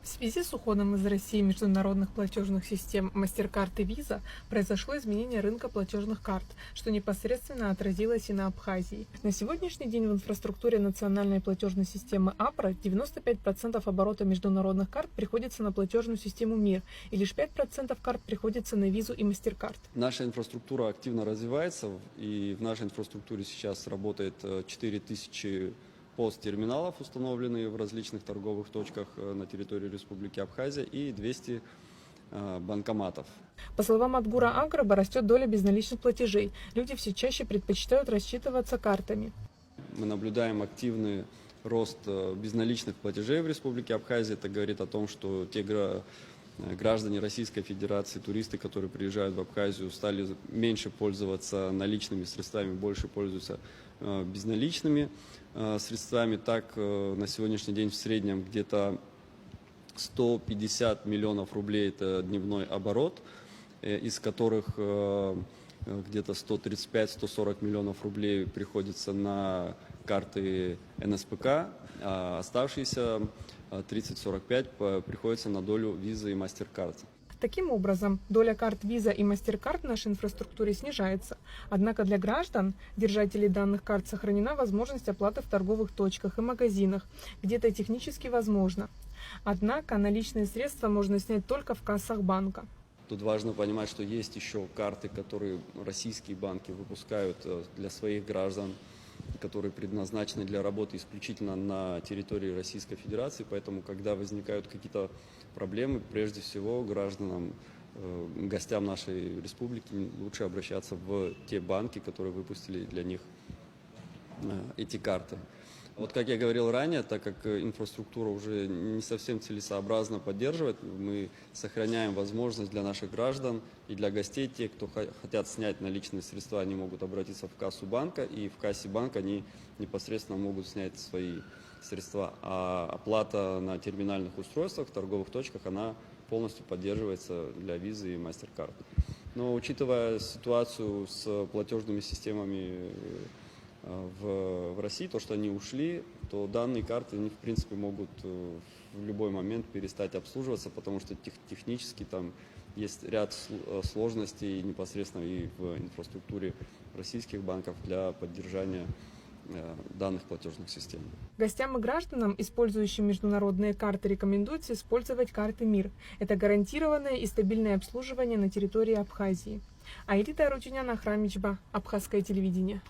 В связи с уходом из России международных платежных систем MasterCard и Visa произошло изменение рынка платежных карт, что непосредственно отразилось и на Абхазии. На сегодняшний день в инфраструктуре национальной платежной системы АПРА 95% оборота международных карт приходится на платежную систему МИР, и лишь 5% карт приходится на Visa и MasterCard. Наша инфраструктура активно развивается, и в нашей инфраструктуре сейчас работает 4000 POS-терминалов, установленные в различных торговых точках на территории Республики Абхазия, и 200 банкоматов. По словам Адгура Аграба, растет доля безналичных платежей. Люди все чаще предпочитают рассчитываться картами. Мы наблюдаем активный рост безналичных платежей в Республике Абхазия. Это говорит о том, что те граждане Российской Федерации, туристы, которые приезжают в Абхазию, стали меньше пользоваться наличными средствами, больше пользуются безналичными средствами. Так, на сегодняшний день в среднем где-то 150 миллионов рублей – это дневной оборот, из которых где-то 135-140 миллионов рублей приходится на карты НСПК, а оставшиеся 30-45 приходится на долю Visa и MasterCard. Таким образом, доля карт Visa и MasterCard в нашей инфраструктуре снижается. Однако для граждан, держателей данных карт, сохранена возможность оплаты в торговых точках и магазинах, где это технически возможно. Однако наличные средства можно снять только в кассах банка. Тут важно понимать, что есть еще карты, которые российские банки выпускают для своих граждан, которые предназначены для работы исключительно на территории Российской Федерации. Поэтому, когда возникают какие-то проблемы, прежде всего гражданам, гостям нашей республики лучше обращаться в те банки, которые выпустили для них эти карты. Вот как я говорил ранее, так как инфраструктура уже не совсем целесообразно поддерживать, мы сохраняем возможность для наших граждан и для гостей, те, кто хотят снять наличные средства, они могут обратиться в кассу банка, и в кассе банка они непосредственно могут снять свои средства. А оплата на терминальных устройствах, в торговых точках, она полностью поддерживается для Visa и MasterCard. Но учитывая ситуацию с платежными системами в России, то, что они ушли, то данные карты, они, в принципе, могут в любой момент перестать обслуживаться, потому что технически там есть ряд сложностей непосредственно и в инфраструктуре российских банков для поддержания данных платежных систем. Гостям и гражданам, использующим международные карты, рекомендуется использовать карты МИР. Это гарантированное и стабильное обслуживание на территории Абхазии. Аэлита Арутюнян, Ахрамичба, Абхазское телевидение.